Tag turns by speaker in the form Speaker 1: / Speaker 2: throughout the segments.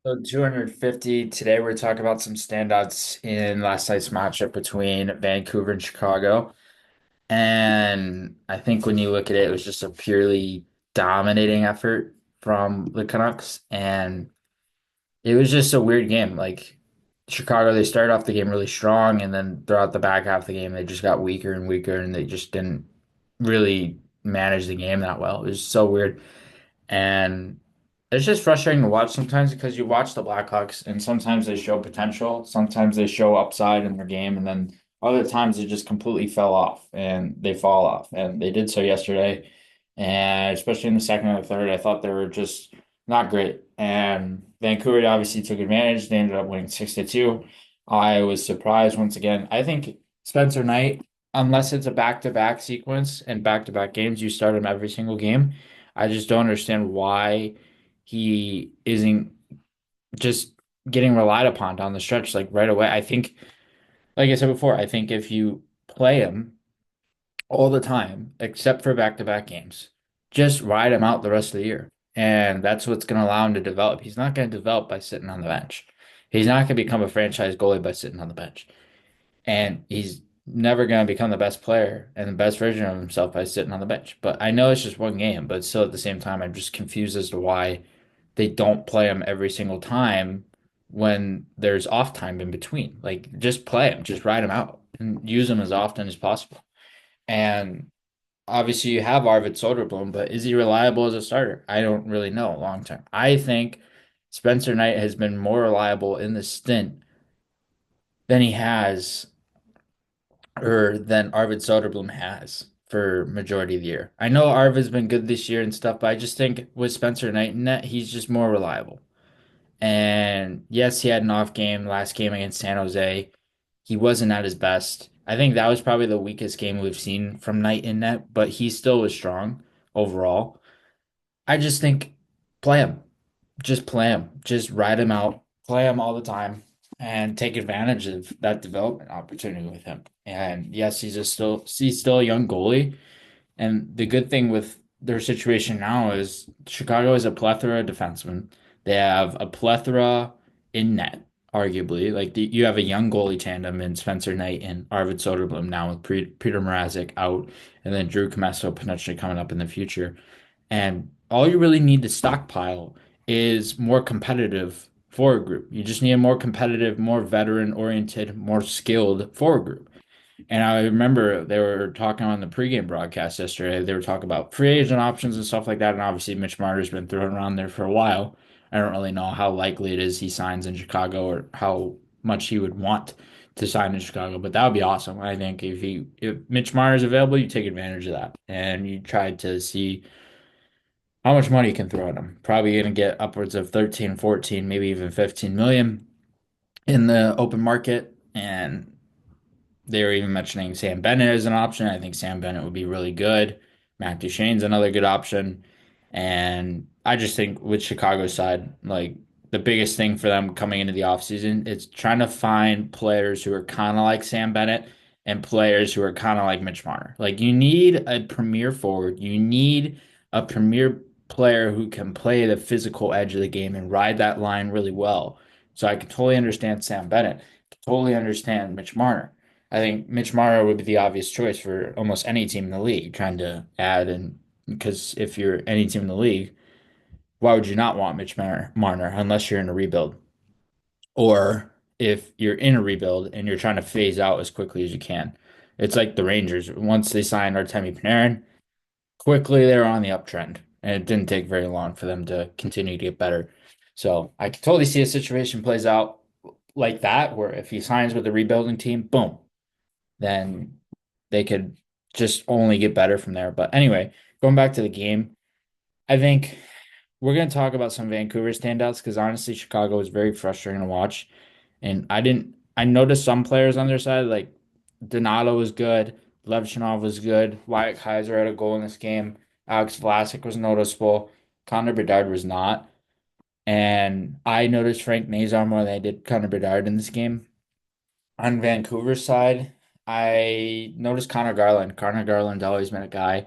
Speaker 1: So 250. Today we're talking about some standouts in last night's matchup between Vancouver and Chicago. And I think when you look at it, it was just a purely dominating effort from the Canucks. And it was just a weird game. Like Chicago, they started off the game really strong, and then throughout the back half of the game, they just got weaker and weaker, and they just didn't really manage the game that well. It was so weird. And it's just frustrating to watch sometimes because you watch the Blackhawks and sometimes they show potential, sometimes they show upside in their game, and then other times they just completely fell off and they fall off. And they did so yesterday. And especially in the second and the third, I thought they were just not great. And Vancouver obviously took advantage. They ended up winning 6-2. I was surprised once again. I think Spencer Knight, unless it's a back-to-back sequence and back-to-back games, you start him every single game. I just don't understand why he isn't just getting relied upon down the stretch like right away. I think, like I said before, I think if you play him all the time, except for back-to-back games, just ride him out the rest of the year. And that's what's going to allow him to develop. He's not going to develop by sitting on the bench. He's not going to become a franchise goalie by sitting on the bench. And he's never going to become the best player and the best version of himself by sitting on the bench. But I know it's just one game, but still at the same time, I'm just confused as to why they don't play him every single time when there's off time in between. Like, just play him, just ride him out and use him as often as possible. And obviously, you have Arvid Soderblom, but is he reliable as a starter? I don't really know long term. I think Spencer Knight has been more reliable in the stint than he has or than Arvid Soderblom has for majority of the year. I know Arvid's been good this year and stuff, but I just think with Spencer Knight in net, he's just more reliable. And yes, he had an off game last game against San Jose. He wasn't at his best. I think that was probably the weakest game we've seen from Knight in net, but he still was strong overall. I just think play him. Just play him. Just ride him out. Play him all the time and take advantage of that development opportunity with him. And yes, he's still a young goalie. And the good thing with their situation now is Chicago has a plethora of defensemen. They have a plethora in net, arguably. You have a young goalie tandem in Spencer Knight and Arvid Soderblom now with Peter Mrazek out, and then Drew Commesso potentially coming up in the future. And all you really need to stockpile is more competitive forward group. You just need a more competitive, more veteran oriented, more skilled forward group. And I remember they were talking on the pregame broadcast yesterday. They were talking about free agent options and stuff like that. And obviously, Mitch Marner's been thrown around there for a while. I don't really know how likely it is he signs in Chicago or how much he would want to sign in Chicago, but that would be awesome. I think if Mitch Marner's available, you take advantage of that and you try to see how much money you can throw at him. Probably going to get upwards of 13, 14, maybe even 15 million in the open market. And they were even mentioning Sam Bennett as an option. I think Sam Bennett would be really good. Matt Duchene's another good option. And I just think with Chicago's side, like the biggest thing for them coming into the offseason is trying to find players who are kind of like Sam Bennett and players who are kind of like Mitch Marner. Like you need a premier forward. You need a premier player who can play the physical edge of the game and ride that line really well. So I can totally understand Sam Bennett, totally understand Mitch Marner. I think Mitch Marner would be the obvious choice for almost any team in the league trying to add and because if you're any team in the league, why would you not want Marner unless you're in a rebuild? Or if you're in a rebuild and you're trying to phase out as quickly as you can. It's like the Rangers. Once they signed Artemi Panarin, quickly they were on the uptrend. And it didn't take very long for them to continue to get better. So I can totally see a situation plays out like that, where if he signs with a rebuilding team, boom, then they could just only get better from there. But anyway, going back to the game, I think we're going to talk about some Vancouver standouts because honestly, Chicago was very frustrating to watch. And I noticed some players on their side, like Donato was good, Levchinov was good, Wyatt Kaiser had a goal in this game, Alex Vlasic was noticeable, Connor Bedard was not. And I noticed Frank Nazar more than I did Connor Bedard in this game. On Vancouver's side, I noticed Connor Garland. Connor Garland's always been a guy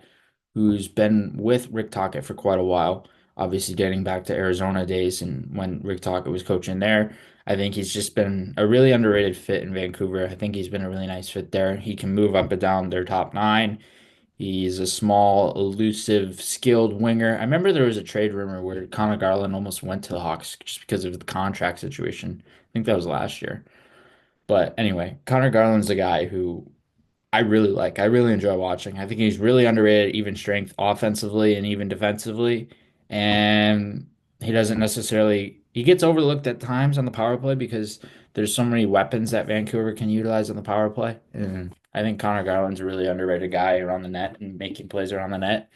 Speaker 1: who's been with Rick Tocchet for quite a while. obviously getting back to Arizona days and when Rick Tocchet was coaching there. I think he's just been a really underrated fit in Vancouver. I think he's been a really nice fit there. He can move up and down their top nine. He's a small, elusive, skilled winger. I remember there was a trade rumor where Connor Garland almost went to the Hawks just because of the contract situation. I think that was last year. But anyway, Connor Garland's a guy who I really like. I really enjoy watching. I think he's really underrated, even strength offensively and even defensively. And he doesn't necessarily, he gets overlooked at times on the power play because there's so many weapons that Vancouver can utilize on the power play. And I think Connor Garland's a really underrated guy around the net and making plays around the net.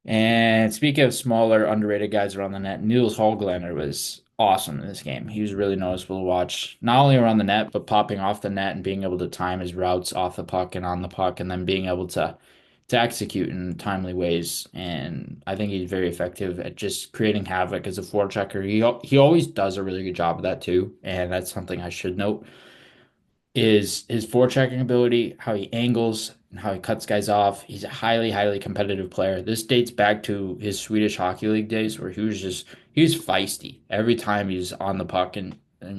Speaker 1: And speaking of smaller, underrated guys around the net, Niels Höglander was awesome in this game. He was really noticeable to watch, not only around the net, but popping off the net and being able to time his routes off the puck and on the puck, and then being able to execute in timely ways. And I think he's very effective at just creating havoc as a forechecker. He always does a really good job of that too, and that's something I should note is his forechecking ability, how he angles, and how he cuts guys off. He's a highly, highly competitive player. This dates back to his Swedish Hockey League days where he was feisty. Every time he was on the puck and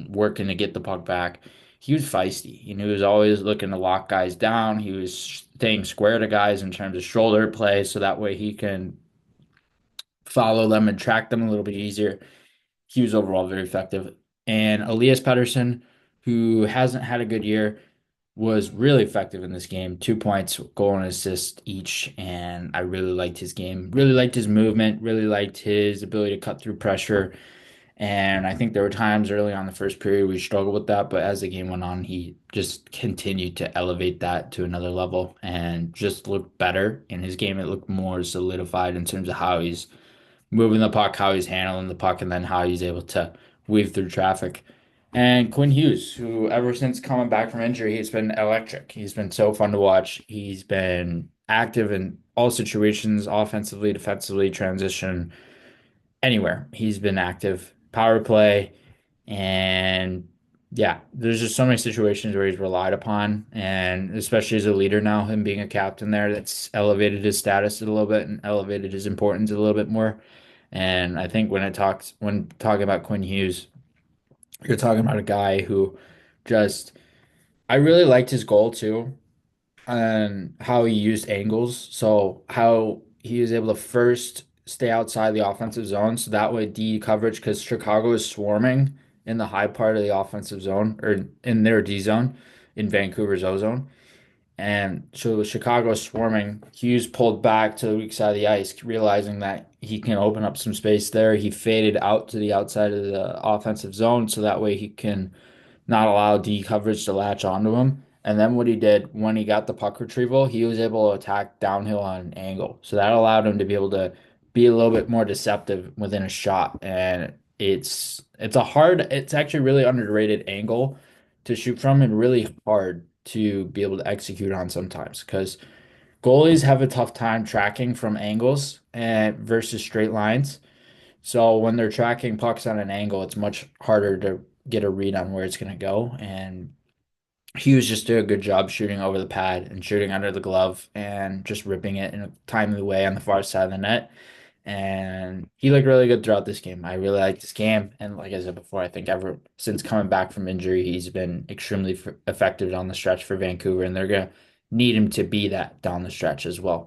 Speaker 1: working to get the puck back, he was feisty. He was always looking to lock guys down. He was staying square to guys in terms of shoulder play so that way he can follow them and track them a little bit easier. He was overall very effective. And Elias Pettersson, who hasn't had a good year, was really effective in this game. 2 points, goal and assist each, and I really liked his game. Really liked his movement. Really liked his ability to cut through pressure. And I think there were times early on the first period we struggled with that, but as the game went on, he just continued to elevate that to another level and just looked better in his game. It looked more solidified in terms of how he's moving the puck, how he's handling the puck, and then how he's able to weave through traffic. And Quinn Hughes, who ever since coming back from injury, he's been electric. He's been so fun to watch. He's been active in all situations, offensively, defensively, transition, anywhere. He's been active, power play, and yeah, there's just so many situations where he's relied upon, and especially as a leader now, him being a captain there, that's elevated his status a little bit and elevated his importance a little bit more. And I think when talking about Quinn Hughes, you're talking about a guy who just I really liked his goal too and how he used angles. So how he was able to first stay outside the offensive zone, so that way D coverage because Chicago is swarming in the high part of the offensive zone or in their D zone in Vancouver's O zone. And so Chicago swarming. Hughes pulled back to the weak side of the ice, realizing that he can open up some space there. He faded out to the outside of the offensive zone so that way he can not allow D coverage to latch onto him. And then what he did when he got the puck retrieval, he was able to attack downhill on an angle. So that allowed him to be able to be a little bit more deceptive within a shot. And it's actually a really underrated angle to shoot from and really hard to be able to execute on sometimes because goalies have a tough time tracking from angles and versus straight lines. So when they're tracking pucks on an angle, it's much harder to get a read on where it's going to go. And Hughes just did a good job shooting over the pad and shooting under the glove and just ripping it in a timely way on the far side of the net. And he looked really good throughout this game. I really liked this game. And like I said before, I think ever since coming back from injury, he's been extremely effective on the stretch for Vancouver. And they're going to need him to be that down the stretch as well.